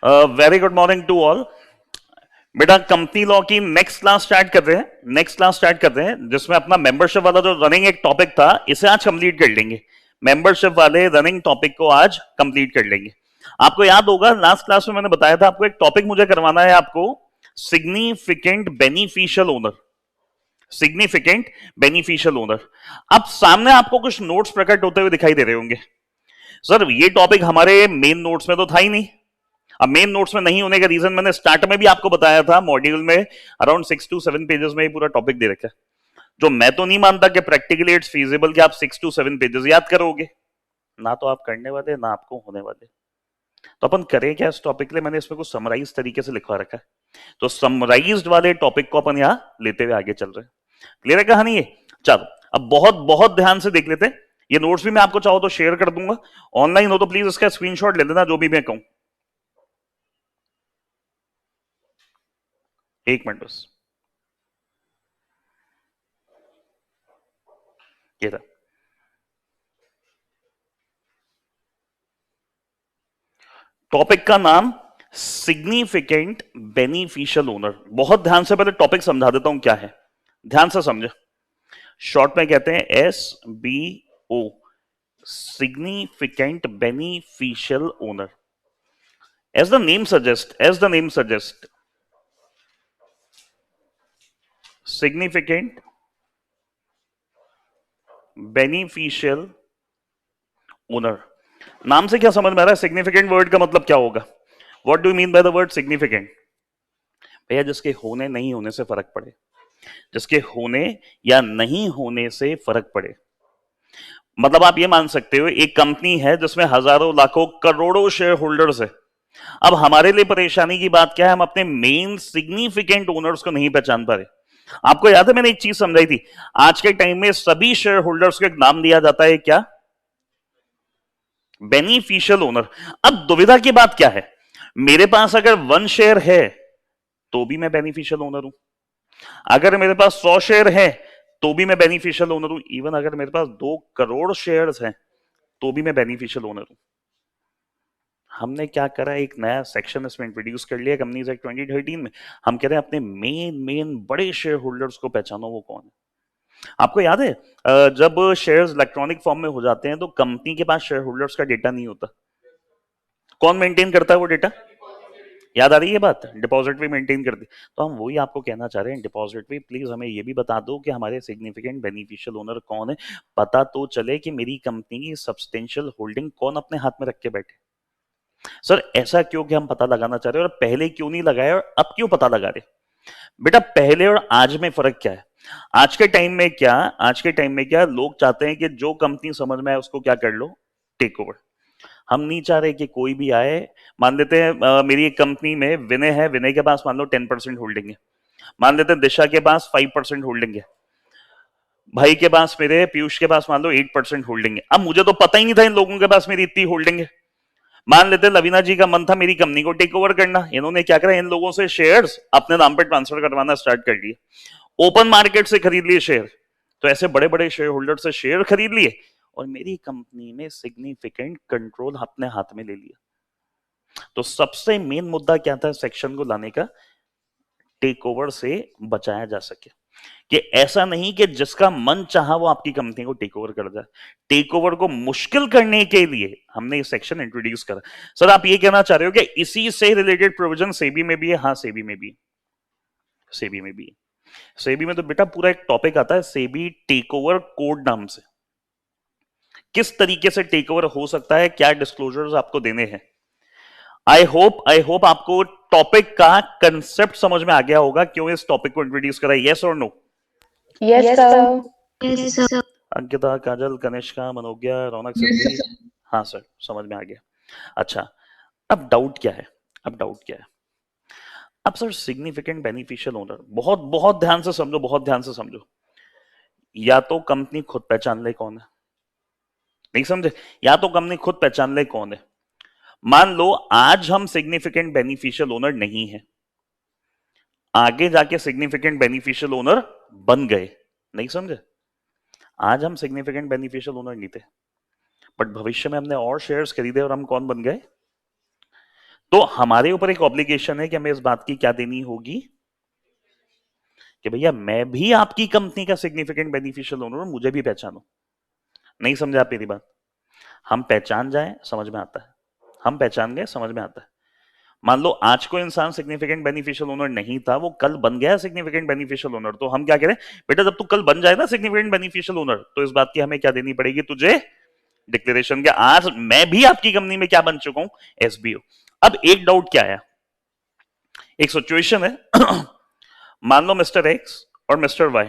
Very good morning to all. बेटा company law की next class start कर रहे हैं, जिसमें अपना मेंबरशिप वाला जो रनिंग एक टॉपिक था इसे आज कंप्लीट कर लेंगे। मेंबरशिप वाले रनिंग टॉपिक को आज कंप्लीट कर लेंगे। आपको याद होगा लास्ट क्लास में मैंने बताया था आपको एक टॉपिक मुझे करवाना है, आपको significant beneficial owner. Significant beneficial owner. अब सामने आपको कुछ नोट्स प्रकट होते हुए दिखाई दे रहे होंगे। सर ये टॉपिक हमारे मेन नोट्स में तो था ही नहीं। अब मेन नोट्स में नहीं होने का रीजन मैंने स्टार्ट में भी आपको बताया था, मॉड्यूल में अराउंड 6 to 7 पेजेस में ये पूरा टॉपिक दे रखा है। जो मैं तो नहीं मानता कि प्रैक्टिकली इट्स फीजिबल कि आप 6 to 7 पेजेस याद करोगे, ना तो आप करने वाले ना आपको होने वाले। तो अपन करें क्या इस टॉपिक के लिए, मैंने इसमें कुछ समराइज तरीके से लिखवा रखा है, तो समराइज्ड वाले टॉपिक को अपन यहां लेते हुए आगे चल रहे हैं। क्लियर है कहानी ये? चलो अब बहुत बहुत ध्यान से देख लेते हैं। ये नोट्स भी मैं आपको चाहो तो शेयर कर दूंगा, ऑनलाइन हो तो प्लीज इसका स्क्रीनशॉट ले लेना, जो भी मैं कहूं। एक मिनट बस। ये था टॉपिक का नाम, सिग्निफिकेंट बेनिफिशियल ओनर। बहुत ध्यान से पहले टॉपिक समझा देता हूं क्या है, ध्यान से समझे। शॉर्ट में कहते हैं SBO, significant beneficial owner. As the name suggest, significant beneficial owner. नाम से क्या समझ में आ रहा है? सिग्निफिकेंट वर्ड का मतलब क्या होगा? What do mean by the word significant? भैया जिसके होने नहीं होने से फर्क पड़े, जिसके होने या नहीं होने से फर्क पड़े। मतलब आप ये मान सकते हो एक कंपनी है जिसमें हजारों लाखों करोड़ों शेयर होल्डर्स है। अब हमारे लिए परेशानी की बात क्या है, हम अपने मेन सिग्निफिकेंट ओनर्स को नहीं पहचान पा रहे। आपको याद है मैंने एक चीज समझाई थी, आज के टाइम में सभी शेयर होल्डर्स को एक नाम दिया जाता है, क्या? Beneficial owner. अब दुविधा की बात क्या है, मेरे पास अगर 1 शेयर है तो भी मैं बेनिफिशियल ओनर हूं, अगर मेरे पास 100 शेयर है तो भी मैं बेनिफिशियल ओनर हूं, इवन अगर मेरे पास 2 करोड़ शेयर्स हैं तो भी मैं बेनिफिशियल ओनर हूं। हमने क्या करा, एक नया सेक्शन इसमें इंट्रोड्यूस कर लिया कंपनीज एक्ट 2013 में। हम कह रहे हैं अपने मेन बड़े शेयर होल्डर्स को पहचानो, वो कौन है। आपको याद है जब शेयर्स इलेक्ट्रॉनिक फॉर्म में हो जाते हैं तो कंपनी के पास शेयर होल्डर्स का डेटा नहीं होता, कौन मेंटेन करता है वो डेटा? याद आ रही है बात? डिपॉजिटरी मेंटेन करती। तो हम वही आपको कहना चाह रहे हैं, डिपॉजिटरी प्लीज हमें ये भी बता दो कि हमारे सिग्निफिकेंट बेनिफिशियल ओनर कौन है, पता तो चले कि मेरी कंपनी की सब्सटेंशियल होल्डिंग कौन अपने हाथ में रख के बैठे। सर ऐसा क्यों कि हम पता लगाना चाह रहे हैं, और पहले क्यों नहीं लगाया और अब क्यों पता लगा रहे? बेटा पहले और आज में फर्क क्या है? आज के टाइम में क्या, लोग चाहते हैं कि जो कंपनी समझ में आए उसको क्या कर लो, टेक ओवर। हम नहीं चाह रहे कि कोई भी आए। मान लेते हैं मेरी एक कंपनी में विनय है, विनय के पास मान लो 10% होल्डिंग है, मान लेते हैं दिशा के पास 5% होल्डिंग है, भाई के पास, मेरे पीयूष के पास मान लो 8% होल्डिंग है। अब मुझे तो पता ही नहीं था इन लोगों के पास मेरी इतनी होल्डिंग है। मान लेते हैं लवीना जी का मन था मेरी कंपनी को टेक ओवर करना, इन्होंने क्या करा, इन लोगों से शेयर्स अपने नाम पर ट्रांसफर करवाना स्टार्ट कर दिए, ओपन मार्केट से खरीद लिए शेयर। तो ऐसे बड़े बड़े शेयर होल्डर से शेयर खरीद लिए और मेरी कंपनी में सिग्निफिकेंट कंट्रोल अपने हाथ में ले लिया। तो सबसे मेन मुद्दा क्या था सेक्शन को लाने का, टेक ओवर से बचाया जा सके, कि ऐसा नहीं कि जिसका मन चाहा वो आपकी कंपनी को टेक ओवर कर जाए। टेक ओवर को मुश्किल करने के लिए हमने ये सेक्शन इंट्रोड्यूस करा। सर आप ये कहना चाह रहे हो कि इसी से रिलेटेड प्रोविजन सेबी में भी है? हाँ सेबी में भी, सेबी में भी है। सेबी में तो बेटा पूरा एक टॉपिक आता है सेबी टेक ओवर कोड नाम से, किस तरीके से टेक ओवर हो सकता है, क्या डिस्क्लोजर्स आपको देने हैं। आई होप आपको टॉपिक का कंसेप्ट समझ में आ गया होगा, क्यों इस टॉपिक को इंट्रोड्यूस करा। यस और no? Yes sir. Ankita, Kajal, Kanishka, Manogya, Raunak, Siddhi? हाँ सर समझ में आ गया। अच्छा अब डाउट क्या है, अब सर सिग्निफिकेंट बेनिफिशियल ओनर, बहुत बहुत ध्यान से समझो, बहुत ध्यान से समझो। या तो कंपनी खुद पहचान ले कौन है, नहीं समझे, या तो कंपनी खुद पहचान ले कौन है। मान लो आज हम सिग्निफिकेंट बेनिफिशियल ओनर नहीं है, आगे जाके सिग्निफिकेंट बेनिफिशियल ओनर बन गए, नहीं समझे। आज हम सिग्निफिकेंट बेनिफिशियल ओनर नहीं थे, बट भविष्य में हमने और शेयर्स खरीदे और हम कौन बन गए? तो हमारे ऊपर एक ऑब्लिगेशन है कि हमें इस बात की क्या देनी होगी कि भैया मैं भी आपकी कंपनी का सिग्निफिकेंट बेनिफिशियल ओनर हूं, मुझे भी पहचानो। नहीं समझा आप मेरी बात? हम पहचान जाए समझ में आता है, हम पहचान गए समझ में आता है। मान लो आज को इंसान सिग्निफिकेंट बेनिफिशियल ओनर नहीं था, वो कल बन गया सिग्निफिकेंट बेनिफिशियल ओनर, तो हम क्या करें, बेटा जब तू कल बन जाए ना सिग्निफिकेंट बेनिफिशियल ओनर, तो इस बात की हमें क्या देनी पड़ेगी तुझे, डिक्लेरेशन के आज मैं भी आपकी कंपनी में क्या बन चुका हूं, एसबीओ। अब एक डाउट क्या है, एक सिचुएशन है मान लो मिस्टर एक्स और मिस्टर वाई,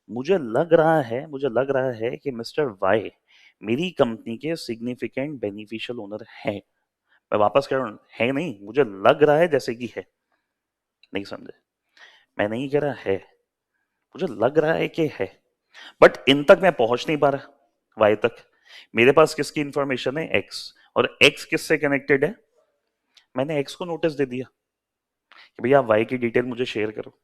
मुझे लग रहा है कि मिस्टर वाई मेरी कंपनी के सिग्निफिकेंट बेनिफिशियल ओनर है। मैं वापस कह रहा हूं, है नहीं, मुझे लग रहा है जैसे कि है। नहीं समझे? मैं नहीं कह रहा है, मुझे लग रहा है कि है, बट इन तक मैं पहुंच नहीं पा रहा, वाई तक। मेरे पास किसकी इंफॉर्मेशन है, एक्स, और एक्स किससे कनेक्टेड है, मैंने एक्स को नोटिस दे दिया कि भैया वाई की डिटेल मुझे शेयर करो।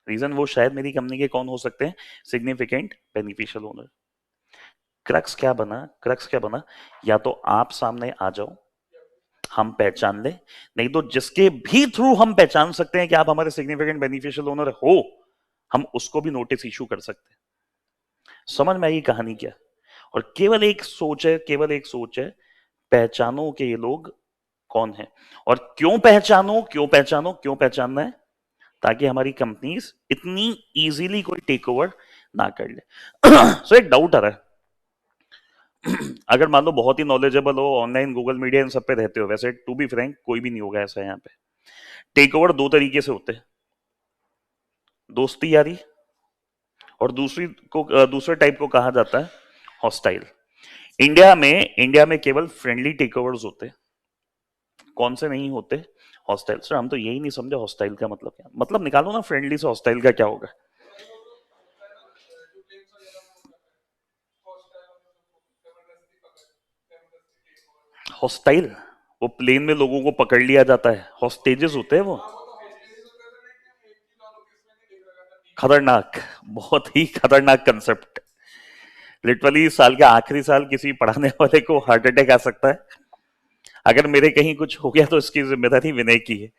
रीजन वो शायद मेरी कंपनी के कौन हो सकते हैं, सिग्निफिकेंट बेनिफिशियल ओनर। क्रक्स क्या बना, या तो आप सामने आ जाओ, हम पहचान ले, नहीं तो जिसके भी थ्रू हम पहचान सकते हैं कि आप हमारे सिग्निफिकेंट बेनिफिशियल ओनर हो, हम उसको भी नोटिस इशू कर सकते हैं। समझ में आई कहानी क्या? और केवल एक सोच है, केवल एक सोच है, पहचानो कि ये लोग कौन है, और क्यों पहचानो, क्यों पहचानो, क्यों पहचानना है, ताकि हमारी कंपनीज इतनी इजीली कोई टेक ओवर ना कर ले। सो एक डाउट आ रहा है, अगर मान लो बहुत ही नॉलेजेबल हो, ऑनलाइन गूगल मीडिया इन सब पे रहते हो, वैसे टू बी फ्रैंक कोई भी नहीं होगा ऐसा यहाँ पे। टेक ओवर दो तरीके से होते हैं, दोस्ती यारी, और दूसरे टाइप को कहा जाता है हॉस्टाइल। इंडिया में केवल फ्रेंडली टेक ओवर्स होते हैं, कौन से नहीं होते, हॉस्टाइल। सर हम तो यही नहीं समझे हॉस्टाइल का मतलब क्या, मतलब निकालो ना फ्रेंडली से हॉस्टाइल का क्या होगा। हॉस्टाइल, वो प्लेन में लोगों को पकड़ लिया जाता है, हॉस्टेजेस होते हैं वो। खतरनाक, बहुत ही खतरनाक कंसेप्ट। लिटरली साल के आखिरी साल किसी पढ़ाने वाले को हार्ट अटैक आ सकता है। अगर मेरे कहीं कुछ हो गया तो इसकी जिम्मेदारी विनय की है।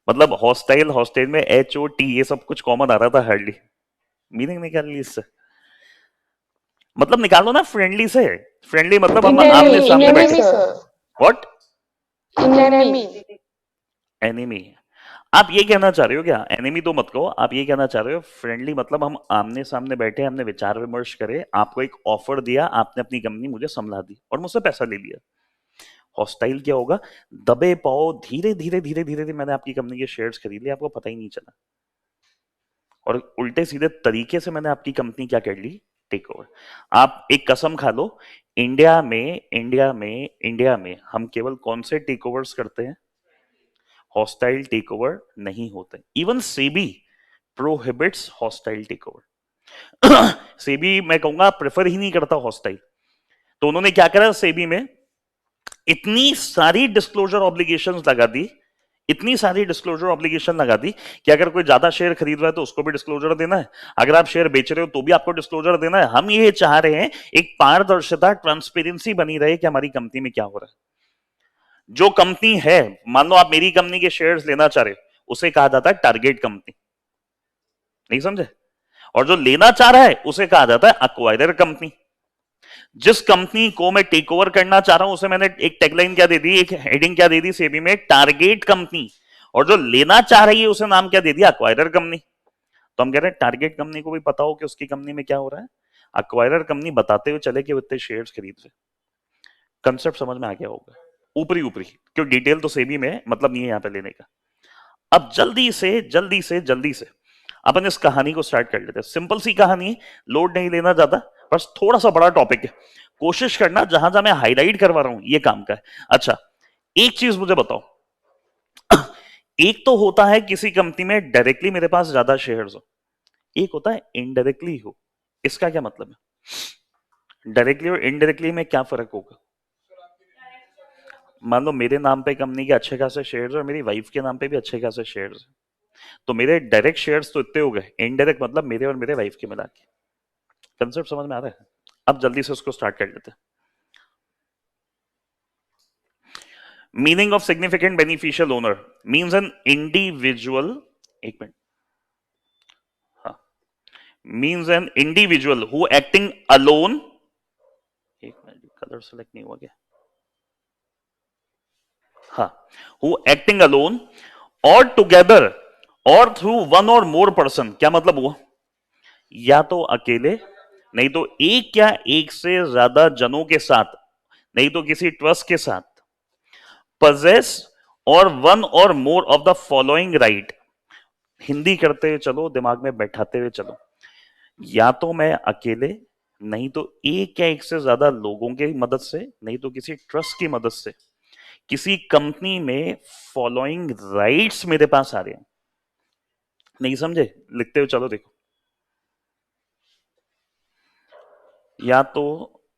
मतलब हॉस्टाइल, हॉस्टेल में HOT ये सब कुछ कॉमन आ रहा था हार्डली, मीनिंग निकाल ली इससे, मतलब निकालो ना फ्रेंडली से। फ्रेंडली मतलब हम आमने सामने बैठे, व्हाट, Enemy. एनिमी। आप ये कहना चाह रहे हो क्या, एनिमी तो मत कहो, आप ये कहना चाह रहे हो फ्रेंडली मतलब हम आमने सामने बैठे, हमने विचार विमर्श करे, आपको एक ऑफर दिया, आपने अपनी कंपनी मुझे संभला दी और मुझसे पैसा ले लिया। हॉस्टाइल क्या होगा, दबे पाओ, धीरे धीरे धीरे धीरे धीरे मैंने आपकी कंपनी के शेयर्स खरीद लिए, आपको पता ही नहीं चला, और उल्टे सीधे तरीके से मैंने आपकी कंपनी क्या कर ली, टेक ओवर। आप एक कसम खा लो, इंडिया में हम केवल कौन से टेक ओवर्स करते हैं, हॉस्टाइल टेक ओवर नहीं होते। Even SEBI prohibits hostile take over. SEBI मैं कहूंगा प्रेफर ही नहीं करता हॉस्टाइल। तो उन्होंने क्या करा सेबी में, इतनी सारी डिस्क्लोजर ऑब्लिगेशंस लगा दी, इतनी सारी डिस्क्लोजर ऑब्लिगेशन लगा दी कि अगर कोई ज्यादा शेयर खरीद रहा है तो उसको भी डिस्क्लोजर देना है, अगर आप शेयर बेच रहे हो तो भी आपको डिस्क्लोजर देना है। हम ये चाह रहे हैं एक पारदर्शिता, ट्रांसपेरेंसी बनी रहे कि हमारी कंपनी में क्या हो रहा है। जो कंपनी है, मान लो आप मेरी कंपनी के शेयर्स लेना चाह रहे हो, उसे कहा जाता है टारगेट कंपनी, नहीं समझे? और जो लेना चाह रहा है उसे कहा जाता है अक्वायरर कंपनी। जिस कंपनी को मैं टेक ओवर करना चाह रहा हूं उसे मैंने एक टैगलाइन क्या दे दी, एक हेडिंग क्या दे दी सेबी में, टारगेट कंपनी, और जो लेना चाह रही है उसे नाम क्या दे दिया, अक्वायरर कंपनी। तो हम कह रहे हैं टारगेट कंपनी को भी पता हो कि उसकी कंपनी में क्या हो रहा है, अक्वायरर कंपनी बताते हुए चले कि वो इतने शेयर्स खरीद रहे। कंसेप्ट समझ में आ गया होगा, ऊपरी ऊपरी, क्यों डिटेल तो सेबी में है, मतलब नहीं है यहां पे लेने का। अब जल्दी से अपन इस कहानी को स्टार्ट कर लेते हैं। सिंपल सी कहानी, लोड नहीं लेना ज्यादा, बस थोड़ा सा बड़ा टॉपिक है, कोशिश करना जहां जहां मैं हाईलाइट करवा रहा हूं ये काम का है। अच्छा, एक चीज मुझे बताओ, एक तो होता है किसी कंपनी में डायरेक्टली मेरे पास ज्यादा शेयर्स हो, एक होता है इनडायरेक्टली हो। इसका क्या मतलब है, डायरेक्टली और इनडायरेक्टली में क्या फर्क होगा? मान लो मेरे नाम पे कंपनी के अच्छे खासे शेयर्स और मेरी वाइफ के नाम पे भी अच्छे खासे शेयर्स, तो मेरे डायरेक्ट शेयर्स तो इतने हो गए, इनडायरेक्ट मतलब मेरे और मेरे वाइफ के मिला के। कंसेप्ट समझ में आ रहा है? अब जल्दी से उसको स्टार्ट कर लेते हैं। Meaning of significant beneficial owner means an individual, एक मिनट, हाँ, means an individual who acting alone, एक मिनट कलर सेलेक्ट नहीं हुआ क्या, हाँ, हु एक्टिंग अलोन और टुगेदर और थ्रू वन और मोर पर्सन, क्या मतलब हुआ, या तो अकेले, नहीं तो एक या एक से ज्यादा जनों के साथ, नहीं तो किसी ट्रस्ट के साथ, possess और वन और more of the following right, Hindi करते हुए चलो, दिमाग में बैठाते हुए चलो, या तो मैं अकेले, नहीं तो एक या एक से ज्यादा लोगों की मदद से, नहीं तो किसी ट्रस्ट की मदद से, किसी कंपनी में फॉलोइंग राइट्स मेरे पास आ रहे हैं। नहीं समझे, लिखते हुए चलो, देखो, या तो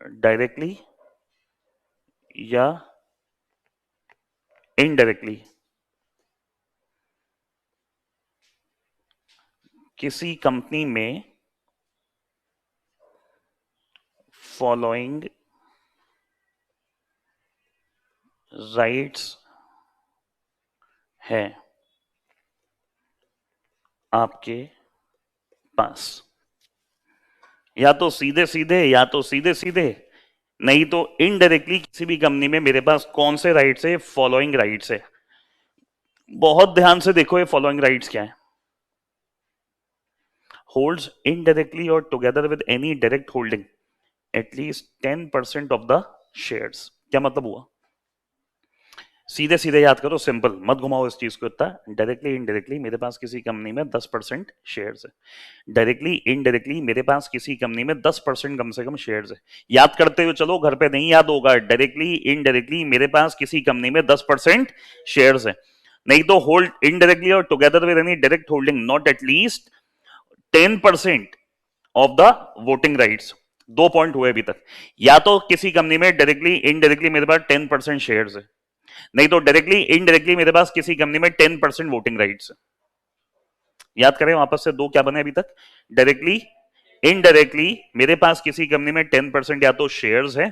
डायरेक्टली या इनडायरेक्टली किसी कंपनी में फॉलोइंग राइट्स है आपके पास, या तो सीधे सीधे, या तो सीधे सीधे, नहीं तो इनडायरेक्टली किसी भी कंपनी में मेरे पास कौन से राइट्स है, फॉलोइंग राइट्स है। बहुत ध्यान से देखो ये फॉलोइंग राइट्स क्या है। होल्ड्स इनडायरेक्टली और together with any direct holding at least 10% of the shares, क्या मतलब हुआ, सीधे सीधे याद करो, सिंपल, मत घुमाओ इस चीज को इतना। डायरेक्टली इनडायरेक्टली मेरे पास किसी कंपनी में 10% शेयर्स है, डायरेक्टली इनडायरेक्टली मेरे पास किसी कंपनी में 10% कम से कम शेयर्स है। याद करते हुए चलो, घर पे नहीं याद होगा, डायरेक्टली इनडायरेक्टली मेरे पास किसी कंपनी में 10% शेयर्स है, नहीं तो होल्ड इनडायरेक्टली और together with any direct holding not at least 10% of the voting rights. 2 point हुए अभी तक, या तो किसी कंपनी में डायरेक्टली इनडायरेक्टली मेरे पास 10% शेयर्स है, नहीं तो डायरेक्टली इनडायरेक्टली मेरे पास किसी कंपनी में 10% वोटिंग राइट्स है। याद करें वापस से, दो क्या बने अभी तक, डायरेक्टली इनडायरेक्टली मेरे पास किसी कंपनी में 10% या तो शेयर्स है,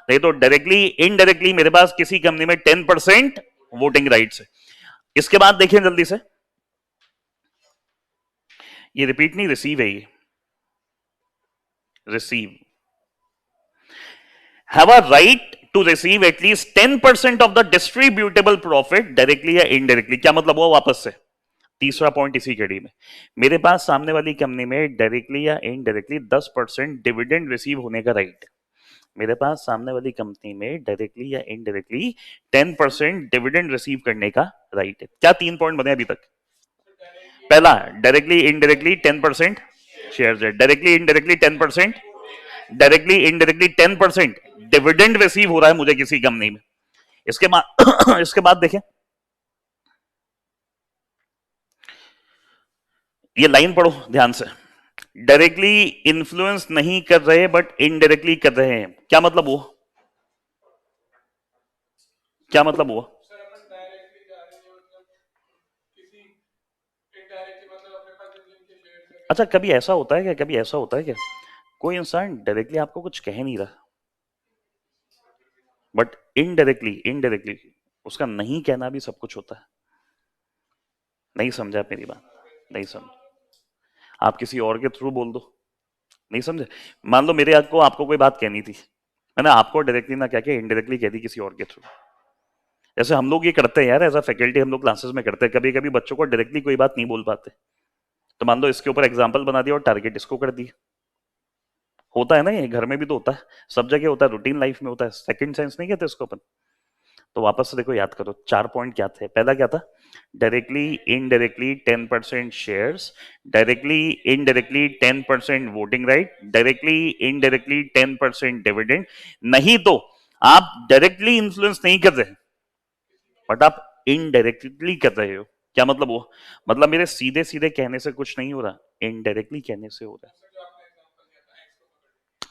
नहीं तो डायरेक्टली इनडायरेक्टली मेरे पास किसी कंपनी में 10% वोटिंग राइट्स है। इसके बाद देखिए जल्दी से, ये रिपीट नहीं, रिसीव है, ये receive, have a right to receive at least 10% of the distributable profit directly या indirectly, क्या मतलब हुआ, वापस से तीसरा पॉइंट इसी कड़ी में, मेरे पास सामने वाली कंपनी में डायरेक्टली या इनडायरेक्टली 10% डिविडेंड रिसीव होने का राइट, मेरे पास सामने वाली कंपनी में डायरेक्टली या इनडायरेक्टली 10% डिविडेंड रिसीव करने का राइट है। क्या 3 पॉइंट बने अभी तक, पहला डायरेक्टली इनडायरेक्टली 10% शेयर्स है, directly indirectly 10%, directly indirectly 10% dividend receive हो रहा है मुझे किसी कंपनी में। इसके बाद इसके बाद देखें, ये लाइन पढ़ो ध्यान से, डायरेक्टली इन्फ्लुएंस नहीं कर रहे बट इनडायरेक्टली कर रहे हैं, क्या मतलब हुआ, क्या मतलब हुआ, अच्छा कभी ऐसा होता है क्या, कभी ऐसा होता है क्या, कोई इंसान डायरेक्टली आपको कुछ कह नहीं रहा बट इनडायरेक्टली इनडायरेक्टली उसका नहीं कहना भी सब कुछ होता है। नहीं समझा मेरी बात, नहीं समझ, आप किसी और के थ्रू बोल दो, नहीं समझे, मान लो मेरे आपको कोई बात कहनी थी, मैंने आपको डायरेक्टली ना कह के इनडायरेक्टली कह दी किसी और के थ्रू। जैसे हम लोग ये करते हैं यार, एज अ फैकल्टी हम लोग क्लासेस में करते हैं, कभी कभी बच्चों को डायरेक्टली कोई बात नहीं बोल पाते, तो मान लो इसके ऊपर एग्जाम्पल बना दिया और टारगेट इसको कर दिया, होता है ना, ये घर में भी तो होता है, सब जगह होता है, रूटीन लाइफ में होता है, सेकंड सेंस नहीं कहते इसको अपन। तो वापस से देखो, याद करो 4 पॉइंट क्या थे, पहला क्या था, directly indirectly 10% shares, directly indirectly 10% voting right, directly indirectly 10% dividend, नहीं तो आप डायरेक्टली इन्फ्लुएंस नहीं कर रहे बट आप इनडायरेक्टली कर रहे हो, क्या मतलब वो, मतलब मेरे सीधे सीधे कहने से कुछ नहीं हो रहा, इनडायरेक्टली कहने से हो रहा है।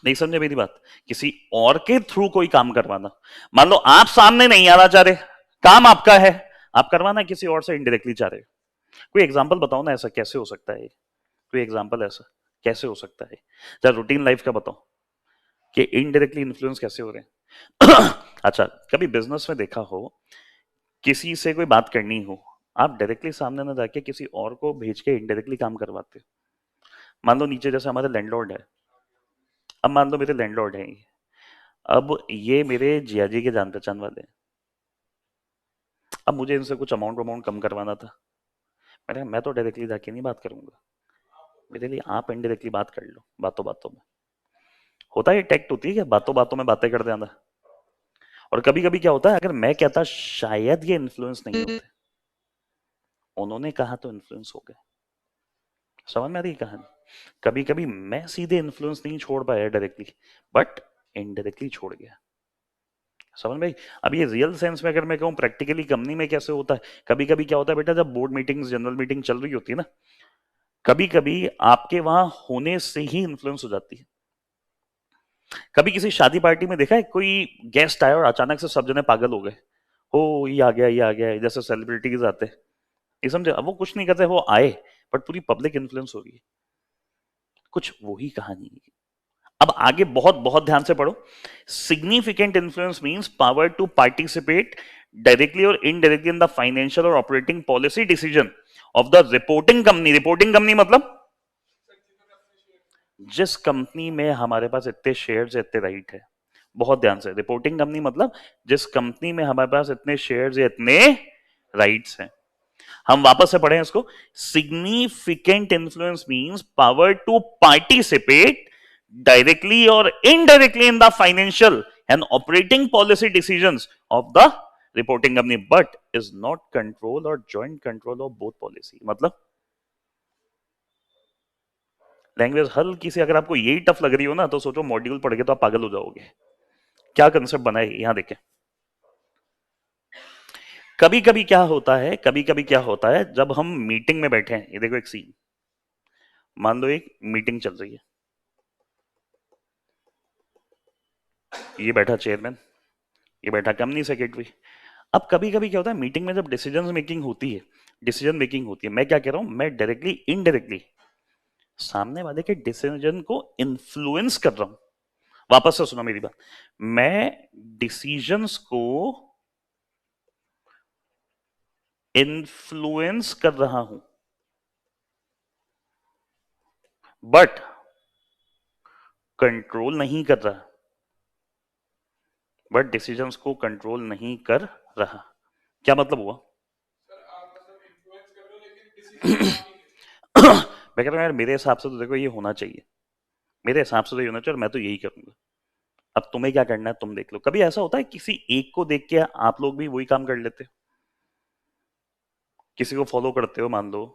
नहीं समझे मेरी बात, किसी और के थ्रू कोई काम करवाना, मान लो आप सामने नहीं आना चाह रहे, काम आपका है, आप करवाना किसी और से इनडायरेक्टली चाह रहे हो। कोई एग्जांपल बताओ ना, ऐसा कैसे हो सकता है, कोई एग्जांपल ऐसा कैसे हो सकता है, जरा रूटीन लाइफ का बताओ कि इनडायरेक्टली इन्फ्लुएंस कैसे हो रहे हैं। अच्छा, कभी बिजनेस में देखा हो, किसी से कोई बात करनी हो, आप डायरेक्टली सामने ना जाके किसी और को भेज के इनडायरेक्टली काम करवाते हो। मान लो नीचे जैसे हमारे लैंडलॉर्ड है, अब मान लो मेरे लैंडलॉर्ड है ये, अब ये मेरे जियाजी के जान पहचान वाले हैं, अब मुझे इनसे कुछ अमाउंट अमाउंट कम करवाना था, मैंने कहा मैं तो डायरेक्टली जाके नहीं बात करूंगा, मेरे लिए आप इनडायरेक्टली बात कर लो, बातों बातों में। होता है, टेक्ट होती है क्या बातों बातों में बातें कर देना। और कभी कभी क्या होता है, अगर मैं कहता शायद ये इन्फ्लुएंस नहीं होते, उन्होंने कहा तो इन्फ्लुएंस हो गए। समझ में आ रही है कहानी? कभी कभी मैं सीधे इन्फ्लुएंस नहीं छोड़ पाया डायरेक्टली, बट इनडायरेक्टली छोड़ गया। समझ में आई? अब ये रियल सेंस में अगर मैं कहूँ प्रैक्टिकली कंपनी में कैसे होता है, कभी कभी क्या होता है बेटा, जब बोर्ड मीटिंग्स जनरल मीटिंग चल रही होती है ना, कभी कभी आपके वहां होने से ही इन्फ्लुएंस हो जाती है। कभी किसी शादी पार्टी में देखा है, कोई गेस्ट आया और अचानक से सब जने पागल हो गए, हो ये आ गया ये आ गया, जैसे सेलिब्रिटीज आते, ये समझे? अब वो कुछ नहीं करते, वो आए, बट पूरी पब्लिक इन्फ्लुएंस हो रही है। कुछ वही कहानी है। अब आगे बहुत बहुत ध्यान से पढ़ो। Significant influence means power to participate directly और इनडायरेक्टली इन द फाइनेंशियल और operating policy decision of the reporting company. Reporting company मतलब जिस कंपनी में हमारे पास इतने शेयर्स इतने राइट है। बहुत ध्यान से, रिपोर्टिंग कंपनी मतलब जिस कंपनी में हमारे पास इतने शेयर्स या इतने राइट्स हैं। हम वापस से पढ़ें इसको। Significant influence means power to participate directly और indirectly in the financial and operating policy decisions of the reporting company, but is not control or joint control of both policy. मतलब लैंग्वेज हल्की सी अगर आपको यही टफ लग रही हो ना, तो सोचो मॉड्यूल पढ़ के तो आप पागल हो जाओगे। क्या कंसेप्ट बना है यहां देखें। कभी कभी क्या होता है, कभी कभी क्या होता है, जब हम मीटिंग में बैठे हैं, ये देखो एक सीन, मान लो एक मीटिंग चल रही है, ये बैठा चेयरमैन, ये बैठा कंपनी सेक्रेटरी। अब कभी कभी क्या होता है, मीटिंग में जब डिसीजन मेकिंग होती है, डिसीजन मेकिंग होती है, मैं क्या कह रहा हूं, मैं डायरेक्टली इनडायरेक्टली सामने वाले के डिसीजन को इन्फ्लुएंस कर रहा हूं। वापस से सुनो मेरी बात, मैं डिसीजंस को इन्फ्लुएंस कर रहा हूं, बट कंट्रोल नहीं कर रहा, बट डिसीजंस को कंट्रोल नहीं कर रहा। क्या मतलब हुआ? मैं कह रहा हूं यार, मेरे हिसाब से तो देखो ये होना चाहिए, मेरे हिसाब से तो ये होना चाहिए और मैं तो यही करूंगा। अब तुम्हें क्या करना है तुम देख लो। कभी ऐसा होता है किसी एक को देख के आप लोग भी वही काम कर लेते हो, किसी को फॉलो करते हो, मान लो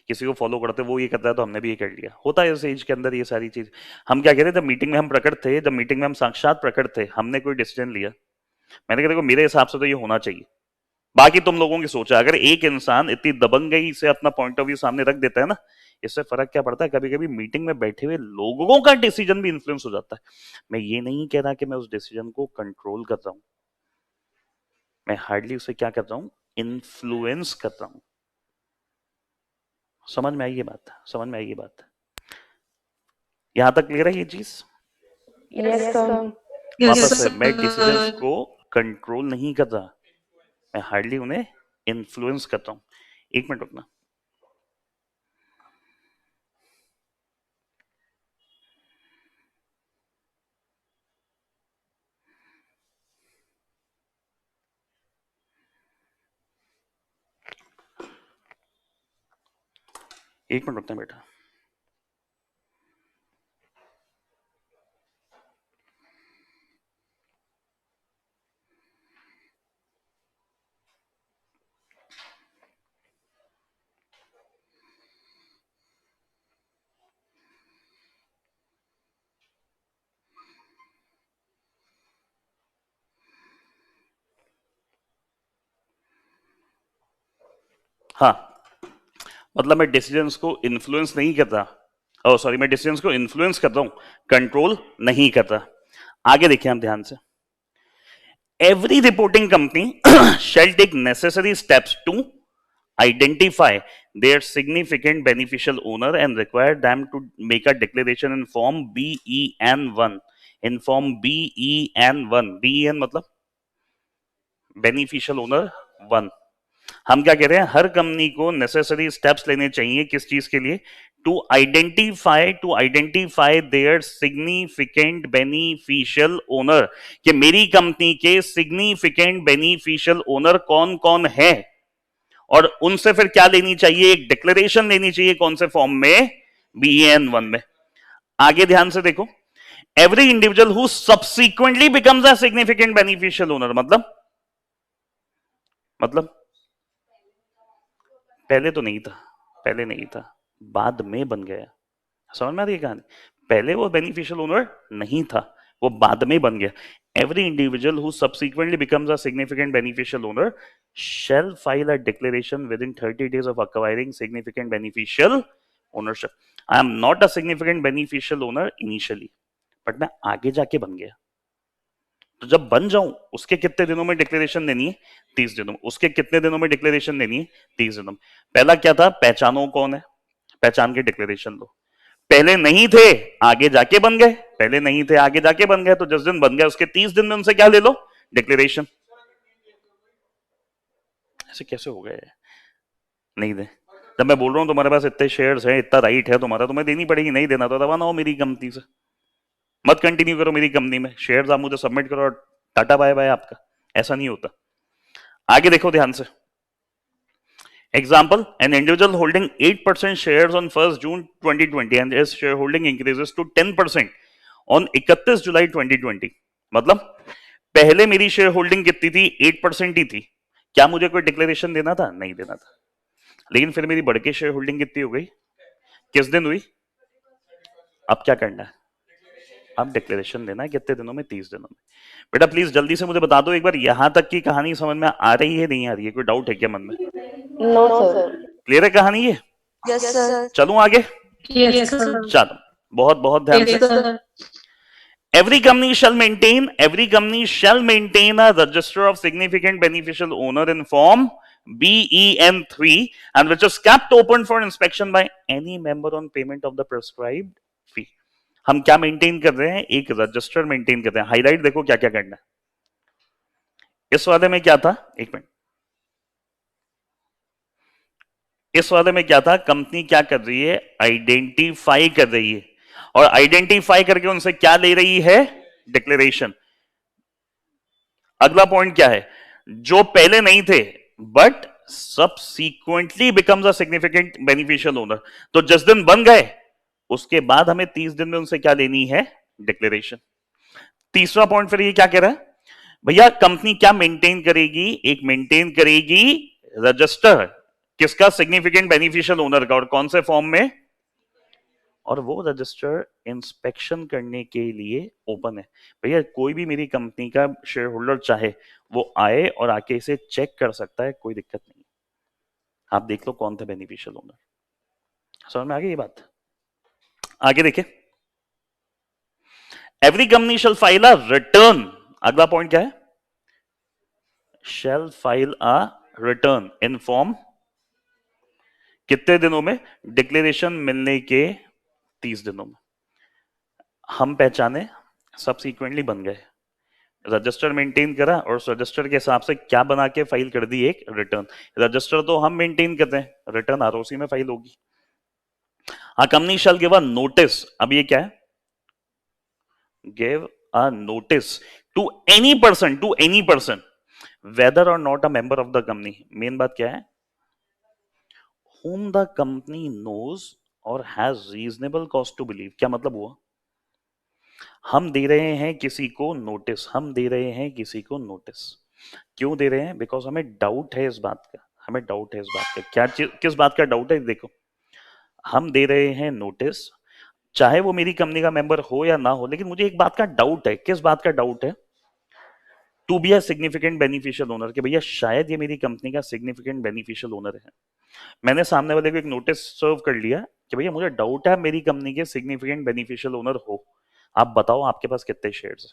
किसी को फॉलो करते हो, वो ये करता है तो हमने भी ये कर लिया। होता है इस एज के अंदर ये सारी चीज। हम क्या कहते हैं, जब मीटिंग में हम प्रकट थे, जब मीटिंग में हम साक्षात प्रकट थे, हमने कोई डिसीजन लिया, मैंने कहा देखो मेरे हिसाब से तो ये होना चाहिए, बाकी तुम लोगों की सोचा। अगर एक इंसान इतनी दबंगई से अपना पॉइंट ऑफ व्यू सामने रख देता है ना, इससे फर्क क्या पड़ता है, कभी कभी मीटिंग में बैठे हुए लोगों का डिसीजन भी इन्फ्लुएंस हो जाता है। मैं ये नहीं कह रहा कि मैं उस डिसीजन को कंट्रोल कर रहा हूं, मैं हार्डली उसे क्या कर रहा हूं, इन्फ्लुएंस कर रहा हूं। समझ में आई ये बात? समझ में आई ये बात? यहां तक क्लियर है ये चीज? Yes, sir. वापस से, मैं डिसीजंस को कंट्रोल नहीं कर रहा, मैं हार्डली उन्हें इन्फ्लुएंस करता हूं। एक मिनट रुकना। एक मिनट रुकना बेटा। हाँ, मतलब मैं डिसीजंस को इन्फ्लुएंस नहीं कर रहा, ओ सॉरी, मैं डिसीजंस को इन्फ्लुएंस कर रहा हूं, कंट्रोल नहीं कर रहा। आगे देखिए हम ध्यान से। Every reporting company shall take necessary steps to identify their significant beneficial owner and require them to make a declaration in form BEN1, in form BEN1। BEN मतलब बेनिफिशियल ओनर 1। हम क्या कह रहे हैं, हर कंपनी को नेसेसरी स्टेप्स लेने चाहिए किस चीज के लिए, to identify their significant beneficial owner, कि मेरी कंपनी के सिग्निफिकेंट बेनिफिशियल ओनर कौन कौन है, और उनसे फिर क्या लेनी चाहिए, एक डिक्लेरेशन लेनी चाहिए, कौन से फॉर्म में, BEN 1 में। आगे ध्यान से देखो, every individual who subsequently becomes a significant beneficial owner, मतलब पहले तो नहीं था, पहले नहीं था, बाद में बन गया। समझ में आ रही है कहानी, पहले वो बेनिफिशियल ओनर नहीं था, वो बाद में बन गया। Every individual who subsequently becomes a significant beneficial owner shall file a declaration within 30 days of acquiring significant beneficial ownership. I am not a significant beneficial owner initially, but मैं आगे जाके बन गया, तो जब बन जाऊं उसके कितने दिनों में डिक्लेरेशन देनी है, 30 दिनों में। उसके कितने दिनों में डिक्लेरेशन देनी है, 30 दिनों में। पहला क्या था, पहचानो कौन है, पहचान के डिक्लेरेशन दो। पहले नहीं थे, आगे जाके बन गए, पहले नहीं थे आगे जाके बन गए, तो जिस दिन बन गए उसके 30 दिन में उनसे क्या ले लो, डिक्लेरेशन। ऐसे कैसे हो गए, नहीं दे, जब मैं बोल रहा हूं तुम्हारे पास इतने शेयर्स हैं, इतना राइट है तुम्हारा, तुम्हें देनी पड़ेगी, नहीं देना तो रवाना हो मेरी कंपनी से, मत कंटिन्यू करो मेरी कंपनी में, शेयर्स आप मुझे सबमिट करो और टाटा बाय बाय आपका। ऐसा नहीं होता। आगे देखो ध्यान से, example, an individual holding 8% shares on 1 June 2020 and his share holding increases to 10% on 31 July 2020। मतलब पहले मेरी शेयर होल्डिंग कितनी थी, 8% ही थी, क्या मुझे कोई डिक्लेरेशन देना था, नहीं देना था। लेकिन फिर मेरी बढ़ के शेयर होल्डिंग कितनी हो गई, किस दिन हुई, अब क्या करना है, अब डिक्लेरेशन देना है, कितने दिनों में, 30 दिनों में। बेटा प्लीज जल्दी से मुझे बता दो एक बार, यहां तक की कहानी समझ में आ रही है, नहीं आ रही है, कोई डाउट है क्या मन में, No, sir. क्लियर है कहानी ये, Yes, sir. चलूं आगे, Yes, sir. चलो बहुत बहुत ध्यान Yes, से। sir. Every company shall maintain a register of significant beneficial owner in form BEN3 and which is kept open for inspection by any member on payment of the prescribed fee. हम क्या maintain कर रहे हैं, एक register maintain कर रहे हैं। Highlight देखो क्या क्या करना है। इस वाले में क्या था, एक मिनट, इस वाले में क्या था, कंपनी क्या कर रही है, आइडेंटिफाई कर रही है, और आइडेंटिफाई करके उनसे क्या ले रही है, डिक्लेरेशन। अगला पॉइंट क्या है, जो पहले नहीं थे but subsequently becomes a significant beneficial owner, तो जिस दिन बन गए उसके बाद हमें 30 दिन में उनसे क्या लेनी है, डिक्लेरेशन। तीसरा पॉइंट फिर ये क्या कह रहा है, भैया कंपनी क्या मेंटेन करेगी, एक मेंटेन करेगी रजिस्टर, किसका, सिग्निफिकेंट बेनिफिशियल ओनर का, और कौन से फॉर्म में, और वो रजिस्टर इंस्पेक्शन करने के लिए ओपन है। भैया कोई भी मेरी कंपनी का शेयर होल्डर चाहे वो आए और आके इसे चेक कर सकता है, कोई दिक्कत नहीं, आप देख लो कौन थे बेनिफिशियल ओनर। समझ में आ गई ये बात। आगे देखिए, every company shall file a return, अगला पॉइंट क्या है, shall file a return in form, कितने दिनों में, डिक्लेरेशन मिलने के 30 दिनों में। हम पहचाने, सबसीक्वेंटली बन गए, रजिस्टर मेंटेन करा, और उस रजिस्टर के हिसाब से क्या बना के फाइल कर दी, एक रिटर्न। रजिस्टर तो हम मेंटेन करते हैं, रिटर्न आरओसी में फाइल होगी। हाँ, company shall give a notice, अब ये क्या है, give a notice to any person whether or not a member of the company. Main बात क्या है, whom the company knows or has reasonable cause to believe। क्या मतलब हुआ, हम दे रहे हैं किसी को नोटिस, हम दे रहे हैं किसी को नोटिस, क्यों दे रहे हैं, बिकॉज हमें डाउट है इस बात का, हमें डाउट है इस बात का, क्या किस बात का डाउट है, देखो हम दे रहे हैं नोटिस, चाहे वो मेरी कंपनी का मेंबर हो या ना हो, लेकिन मुझे एक बात का डाउट है, किस बात का डाउट है, to be a significant beneficial owner, कि भैया शायद ये मेरी कंपनी का सिग्निफिकेंट बेनिफिशियल ओनर है। मैंने सामने वाले को एक नोटिस सर्व कर लिया कि भैया मुझे डाउट है मेरी कंपनी के सिग्निफिकेंट बेनिफिशियल ओनर हो, आप बताओ आपके पास कितने शेयर्स हैं।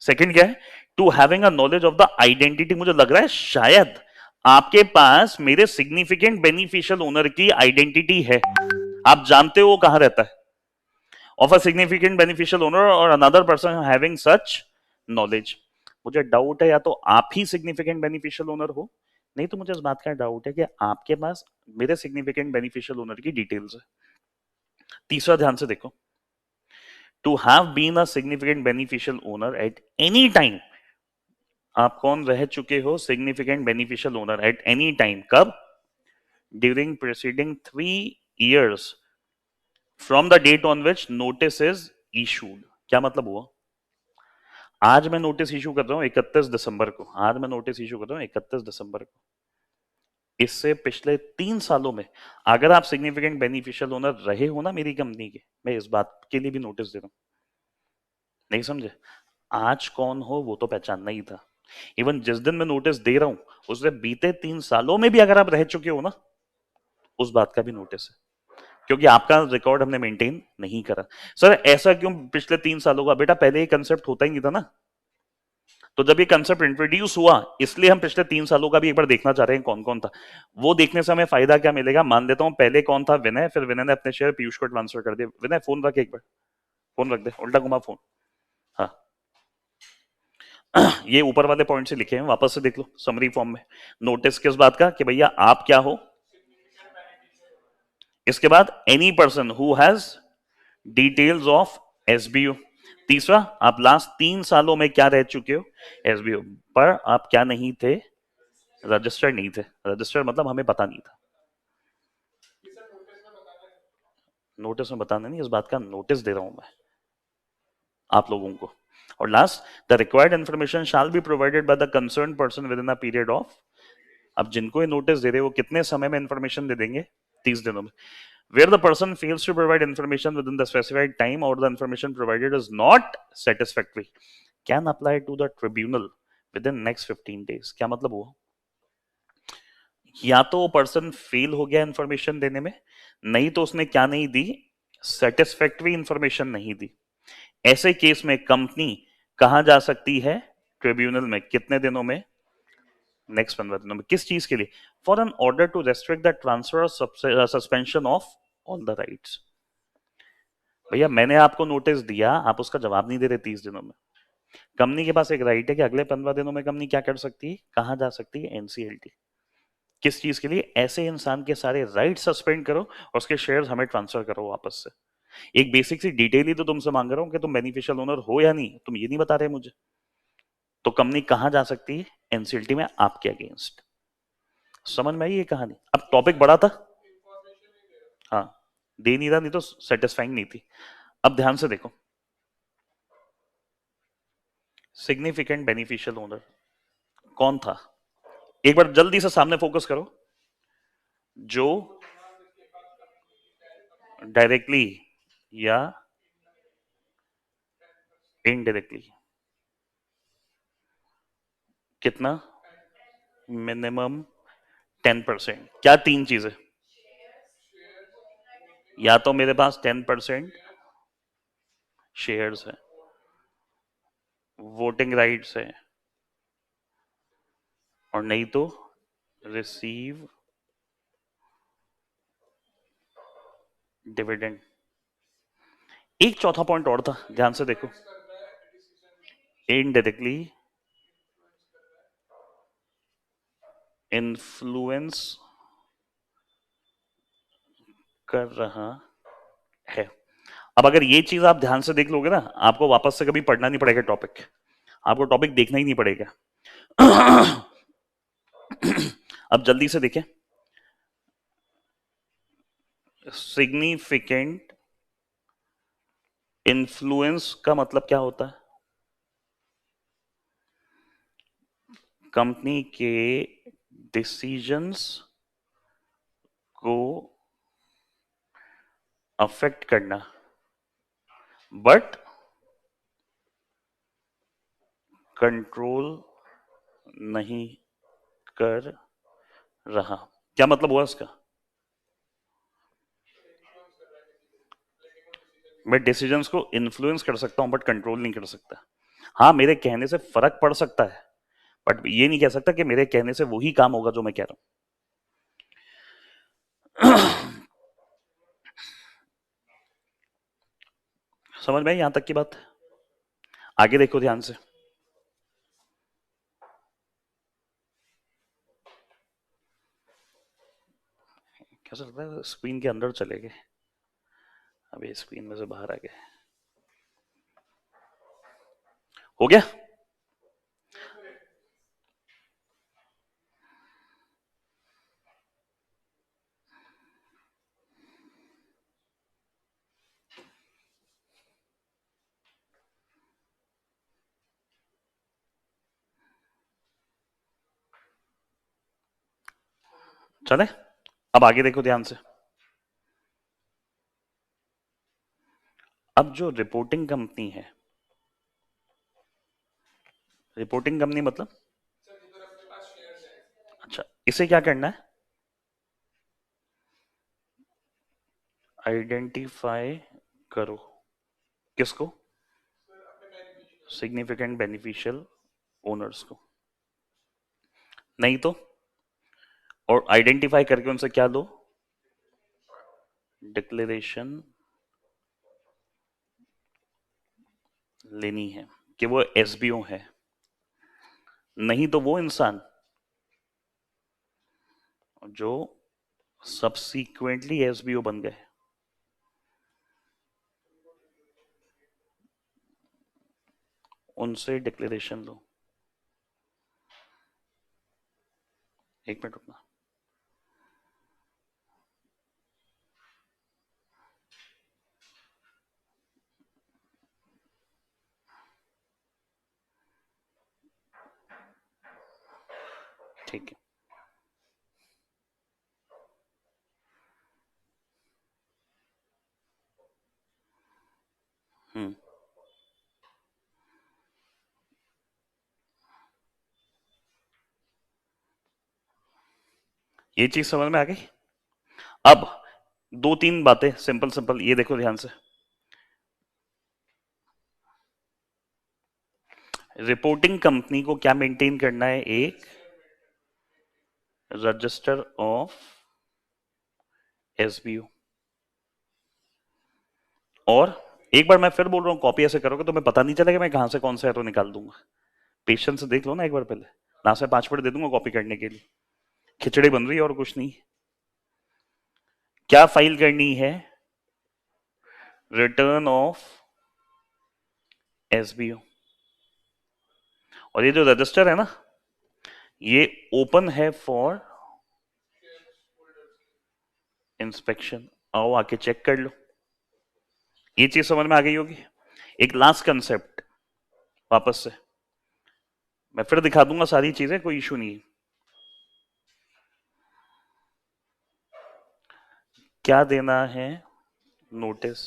सेकंड क्या है, to having a knowledge of the identity, मुझे लग रहा है शायद आपके पास मेरे सिग्निफिकेंट बेनिफिशियल ओनर की आइडेंटिटी है, आप जानते हो वो कहां रहता है, of a significant beneficial owner or another person having such knowledge. मुझे डाउट है या तो आप ही सिग्निफिकेंट बेनिफिशियल ओनर हो, नहीं तो मुझे इस बात का डाउट है कि आपके पास मेरे सिग्निफिकेंट बेनिफिशियल ओनर की डिटेल्स है। तीसरा ध्यान से देखो, to have been a significant beneficial owner at any time, आप कौन रह चुके हो significant beneficial owner at any time, कब? During preceding 3 years from the date on which notice is issued. क्या मतलब हुआ? आज मैं नोटिस इशू कर रहा हूं 31 दिसंबर को, आज मैं नोटिस इशू कर रहा हूं 31 दिसंबर को, इससे पिछले 3 सालों में अगर आप सिग्निफिकेंट बेनिफिशियल ओनर रहे हो ना मेरी कंपनी के, मैं इस बात के लिए भी नोटिस दे रहा हूं। नहीं समझे? आज कौन हो वो तो पहचानना ही था। इवन जिस दिन मैं नोटिस दे रहा हूं उससे बीते 3 सालों में भी अगर आप रह चुके हो ना, उस बात का भी नोटिस है, क्योंकि आपका रिकॉर्ड हमने मेंटेन नहीं करा। सर ऐसा क्यों पिछले 3 सालों का? बेटा पहले ये कंसेप्ट होता ही नहीं था ना, तो जब ये कंसेप्ट इंट्रोड्यूस हुआ इसलिए हम पिछले 3 सालों का भी एक बार देखना चाह रहे हैं कौन कौन था। वो देखने से हमें फायदा क्या मिलेगा? मान लेता हूं पहले कौन था? विनय, फिर विनय ने अपने शेयर पीयूष को ट्रांसफर कर दिए। विनय फोन रख, एक बार फोन रख दे, उल्टा घुमा फोन। हाँ ये ऊपर वाले पॉइंट से लिखे हैं, वापस से देख लो समरी फॉर्म में। नोटिस किस बात का? कि भैया आप क्या हो। इसके बाद any person who has details of SBO. तीसरा, आप लास्ट 3 सालों में क्या रह चुके हो एसबीओ, पर आप क्या नहीं थे? रजिस्टर्ड नहीं थे। रजिस्टर्ड मतलब हमें पता नहीं था। नोटिस में बताना नहीं, इस बात का नोटिस दे रहा हूं मैं आप लोगों को। और last, the required information shall be provided by the concern person with in a period of. अब जिनको ये नोटिस दे रहे हो कितने समय में इंफॉर्मेशन दे देंगे? 30 दिनों में। Where the person fails to provide information within the specified time or the information provided is not satisfactory, can apply to the tribunal within next 15 days। क्या मतलब हुआ? या तो वो पर्सन फेल हो गया इंफॉर्मेशन देने में, नहीं तो उसने क्या नहीं दी? सेटिस्फैक्टरी इंफॉर्मेशन नहीं दी। ऐसे केस में कंपनी कहां जा सकती है? ट्रिब्यूनल में। कितने दिनों में? नेक्स्ट 15 दिनों में। किस चीज के लिए? For an order to restrict the transfer suspension of all the rights. भैया मैंने आपको नोटिस दिया, आप उसका जवाब नहीं दे रहे 30 दिनों में। कंपनी के पास एक राइट है कि अगले 15 दिनों में कंपनी क्या कर सकती है? कहां जा सकती है? एनसीएलटी। किस चीज के लिए? ऐसे इंसान के सारे राइट सस्पेंड करो और उसके शेयर्स हमें ट्रांसफर करो वापस से। एक बेसिक सी डिटेल ही तो तुमसे मांग रहा हूं कि तुम बेनिफिशियल ओनर हो या नहीं, तुम ये नहीं बता रहे मुझे। तो कंपनी कहां जा सकती है? एनसीएलटी में आपके अगेंस्ट। समझ में आई ये कहानी? अब टॉपिक बड़ा था, हाँ दे नहीं रहा, नहीं तो सेटिस्फाइंग नहीं थी। अब ध्यान से देखो, सिग्निफिकेंट बेनिफिशियल ओनर कौन था? एक बार जल्दी से सामने फोकस करो। जो डायरेक्टली या इनडायरेक्टली, कितना? मिनिमम 10%। क्या तीन चीजें? या तो मेरे पास 10% शेयर्स है, वोटिंग राइट्स है, और नहीं तो रिसीव डिविडेंड। एक चौथा पॉइंट और था, ध्यान से देखो, इनडायरेक्टली इन्फ्लुएंस कर रहा है। अब अगर ये चीज आप ध्यान से देख लोगे ना, आपको वापस से कभी पढ़ना नहीं पड़ेगा टॉपिक, आपको टॉपिक देखना ही नहीं पड़ेगा। अब जल्दी से देखें, सिग्निफिकेंट इन्फ्लुएंस का मतलब क्या होता है? कंपनी के डिसीजंस को अफेक्ट करना, बट कंट्रोल नहीं कर रहा। क्या मतलब हुआ इसका? मैं डिसीजंस को इन्फ्लुएंस कर सकता हूं बट कंट्रोल नहीं कर सकता। हाँ मेरे कहने से फर्क पड़ सकता है, बट ये नहीं कह सकता कि मेरे कहने से वही काम होगा जो मैं कह रहा हूं। समझ में आई यहां तक की बात? आगे देखो ध्यान से, कैसा लगता है स्क्रीन के अंदर चले गए, अभी स्क्रीन में से बाहर आ गए। हो गया? चले, अब आगे देखो ध्यान से। अब जो रिपोर्टिंग कंपनी है, रिपोर्टिंग कंपनी मतलब, अच्छा इसे क्या करना है? आइडेंटिफाई करो। किसको? सिग्निफिकेंट बेनिफिशियल ओनर्स को। नहीं तो, और आइडेंटिफाई करके उनसे क्या दो? डिक्लेरेशन लेनी है कि वो एसबीओ है। नहीं तो वो इंसान जो सब्सीक्वेंटली एसबीओ बन गए, उनसे डिक्लेरेशन लो। एक मिनट रुकना। ठीक है। हम्म, ये चीज समझ में आ गई? अब दो तीन बातें सिंपल सिंपल, ये देखो ध्यान से। रिपोर्टिंग कंपनी को क्या मेंटेन करना है? एक रजिस्टर ऑफ एसबीओ। और एक बार मैं फिर बोल रहा हूं, कॉपी ऐसे करोगे तो मैं पता नहीं चलेगा मैं कहां से कौन सा एरो निकाल दूंगा। पेशेंस से देख लो ना एक बार पहले, ना से 5 मिनट दे दूंगा कॉपी करने के लिए। खिचड़ी बन रही है और कुछ नहीं। क्या फाइल करनी है? Return of SBO. और ये जो रजिस्टर है ना, ये ओपन है फॉर इंस्पेक्शन। आओ आके चेक कर लो। ये चीज समझ में आ गई होगी। एक लास्ट कंसेप्ट वापस से मैं फिर दिखा दूंगा सारी चीजें, कोई इशू नहीं है। क्या देना है? नोटिस।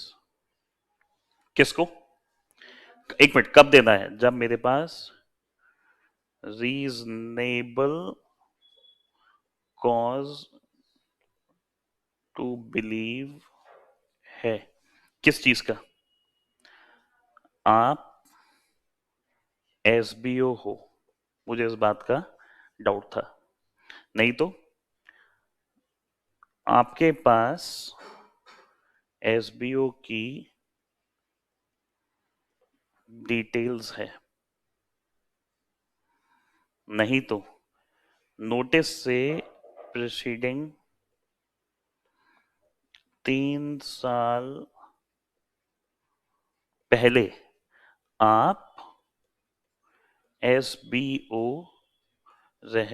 किसको? एक मिनट, कब देना है? जब मेरे पास रीजनेबल कॉज टू बिलीव है। किस चीज का? आप एसबीओ हो, मुझे इस बात का डाउट था। नहीं तो आपके पास एसबीओ की डिटेल्स है। नहीं तो नोटिस से प्रीसीडिंग 3 साल पहले आप एसबीओ रह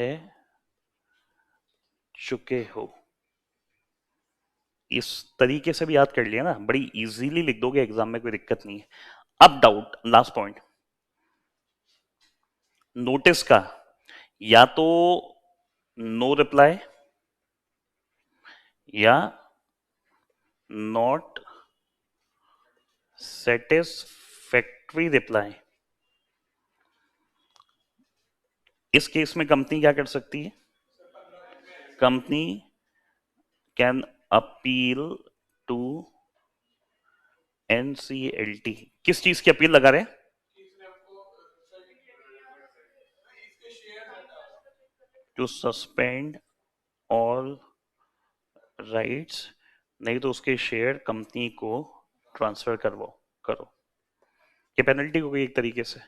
चुके हो। इस तरीके से भी याद कर लिया ना, बड़ी इजीली लिख दोगे एग्जाम में, कोई दिक्कत नहीं है। अब डाउट, लास्ट पॉइंट, नोटिस का या तो नो रिप्लाई या नॉट सेटिस्फैक्ट्री रिप्लाई। इस केस में कंपनी क्या कर सकती है? Company can appeal to NCLT. किस चीज की अपील लगा रहे हैं? To suspend all rights. नहीं तो उसके शेयर कंपनी को ट्रांसफर करवाओ, करो। ये पेनल्टी हो गई एक तरीके से।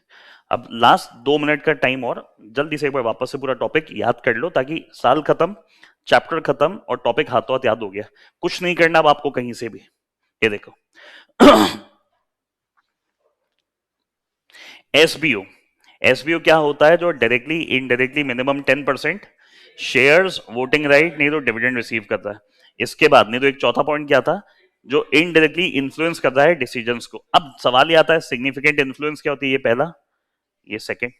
अब लास्ट 2 मिनट का टाइम, और जल्दी से एक बार वापस से पूरा टॉपिक याद कर लो ताकि साल खत्म, चैप्टर खत्म और टॉपिक हाथों हाथ याद हो गया, कुछ नहीं करना अब आपको कहीं से भी। ये देखो एसबीओ, एसबीओ क्या होता है? जो directly indirectly minimum 10% shares voting right नहीं तो डिविडेंड रिसीव करता है। इसके बाद नहीं तो एक चौथा पॉइंट क्या था? जो इनडायरेक्टली इन्फ्लुएंस कर रहा है डिसीजंस को। अब सवाल ये आता है सिग्निफिकेंट इन्फ्लुएंस क्या होती है? ये पहला, ये सेकंड।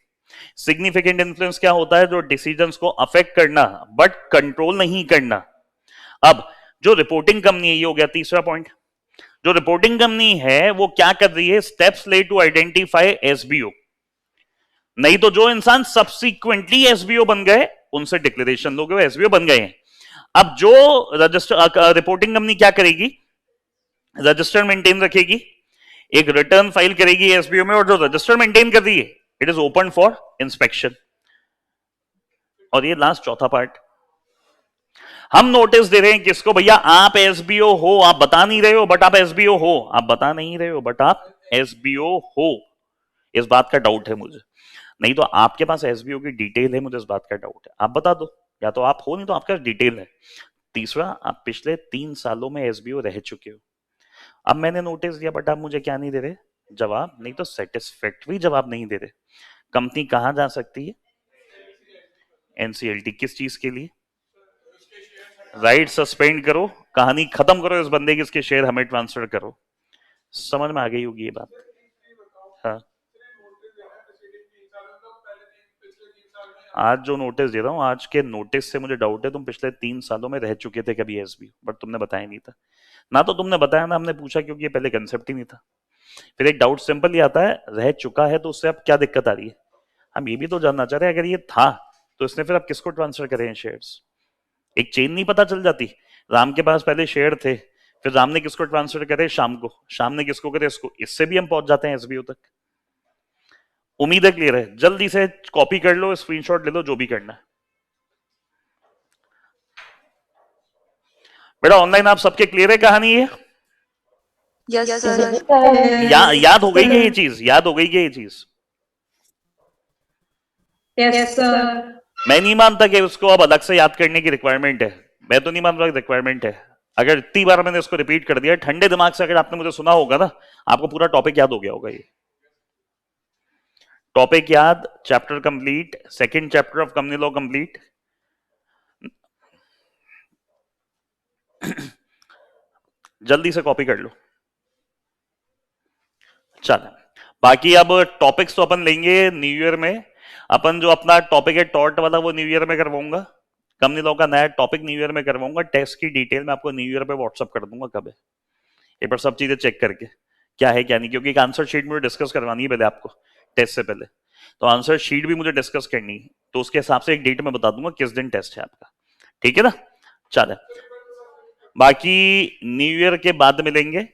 सिग्निफिकेंट इन्फ्लुएंस क्या होता है? जो डिसीजंस को अफेक्ट करना बट कंट्रोल नहीं करना। अब जो रिपोर्टिंग कंपनी है, ये हो गया तीसरा पॉइंट। जो रिपोर्टिंग कंपनी है वो क्या कर रही है? स्टेप्स ले टू आइडेंटिफाई एसबीओ। नहीं तो जो इंसान सब्सिक्वेंटली एसबीओ बन गए उनसे डिक्लेरेशन लोगे वो एसबीओ बन गए हैं। अब जो रजिस्टर रिपोर्टिंग कंपनी क्या करेगी? रजिस्टर मेंटेन रखेगी, एक रिटर्न फाइल करेगी एसबीओ में, और जो रजिस्टर मेंटेन कर रही है it is open for inspection. और ये लास्ट चौथा पार्ट, हम नोटिस दे रहे हैं किसको? भैया आप एसबीओ हो, आप बता नहीं रहे हो बट आप एसबीओ हो, आप बता नहीं रहे हो बट आप एसबीओ हो। इस बात का डाउट है मुझे, नहीं तो आपके पास एसबीओ की डिटेल है, मुझे इस बात का डाउट है, आप बता दो, या तो आप हो नहीं तो आपका डिटेल है। तीसरा, आप पिछले 3 सालों में एसबीओ रह चुके हो। अब मैंने नोटिस दिया बट आप मुझे क्या नहीं दे रहे? जवाब, नहीं तो सेटिस्फैक्टरी जवाब नहीं दे रहे। कंपनी कहां जा सकती है? एनसीएलटी। किस चीज के लिए? राइट सस्पेंड करो, कहानी खत्म करो, इस बंदे के इसके शेयर हमें ट्रांसफर करो। समझ में आ गई होगी ये बात? हाँ, आज जो नोटिस दे रहा हूँ, आज के नोटिस से मुझे डाउट है तुम पिछले 3 सालों में रह चुके थे कभी एसबी, बट तुमने बताया नहीं था। ना तो तुमने बताया ना हमने पूछा, क्योंकि ये पहले कंसेप्ट ही नहीं था। फिर एक डाउट सिंपल ही आता है, रह चुका है तो उससे अब क्या दिक्कत आ रही है? हम ये भी तो जानना चाह रहे हैं, अगर ये था तो इसने फिर अब किसको ट्रांसफर करे हैं शेयर्स? एक चेन नहीं पता चल जाती? राम के पास पहले शेयर थे, फिर राम ने किसको ट्रांसफर करे? शाम को। शाम ने किसको करे? इसको। इससे भी हम पहुंच जाते हैं एसबीओ तक। उम्मीद है क्लियर है? जल्दी से कॉपी कर लो, स्क्रीनशॉट ले लो, जो भी करना है। बेटा ऑनलाइन आप सबके क्लियर है कहानी ये? Yes sir. याद हो गई क्या ये चीज? याद हो गई क्या ये चीज? Yes sir. मैं नहीं मानता कि उसको अब अलग से याद करने की रिक्वायरमेंट है। मैं तो नहीं मान रहा रिक्वायरमेंट है। अगर इतनी बार मैंने इसको रिपीट कर दिया, ठंडे दिमाग से अगर आपने मुझे सुना होगा ना, आपको पूरा टॉपिक याद हो गया होगा। ये टॉपिक याद, chapter complete, second chapter of company law complete. जल्दी से कॉपी कर लो। चलो, बाकी अब टॉपिक्स तो अपन लेंगे न्यू ईयर में। अपन जो अपना टॉपिक है टॉर्ट वाला, वो न्यू ईयर में करवाऊंगा। कंपनी लॉ का नया टॉपिक न्यू ईयर में करवाऊंगा। टेस्ट की डिटेल मैं आपको न्यू ईयर पे व्हाट्सअप कर दूंगा कब है, एक बार सब चीजें चेक करके क्या है क्या नहीं, क्योंकि एक आंसर शीट मुझे डिस्कस करवानी है पहले आपको टेस्ट से पहले। तो आंसर शीट भी मुझे डिस्कस करनी है, तो उसके हिसाब से एक डेट में बता दूंगा किस दिन टेस्ट है आपका। ठीक है ना? चले, बाकी न्यू ईयर के बाद मिलेंगे।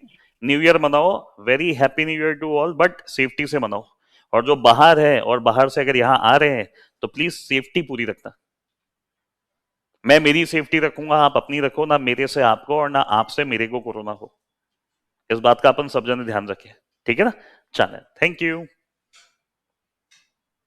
न्यू ईयर मनाओ, very happy new year to all, but safety से मनाओ। और जो बाहर है और बाहर से अगर यहां आ रहे हैं तो प्लीज सेफ्टी पूरी रखना। मैं मेरी सेफ्टी रखूंगा, आप अपनी रखो, ना मेरे से आपको और ना आपसे मेरे को कोरोना हो। इस बात का अपन सब जने ध्यान रखें। ठीक है ना? चलें, थैंक यू।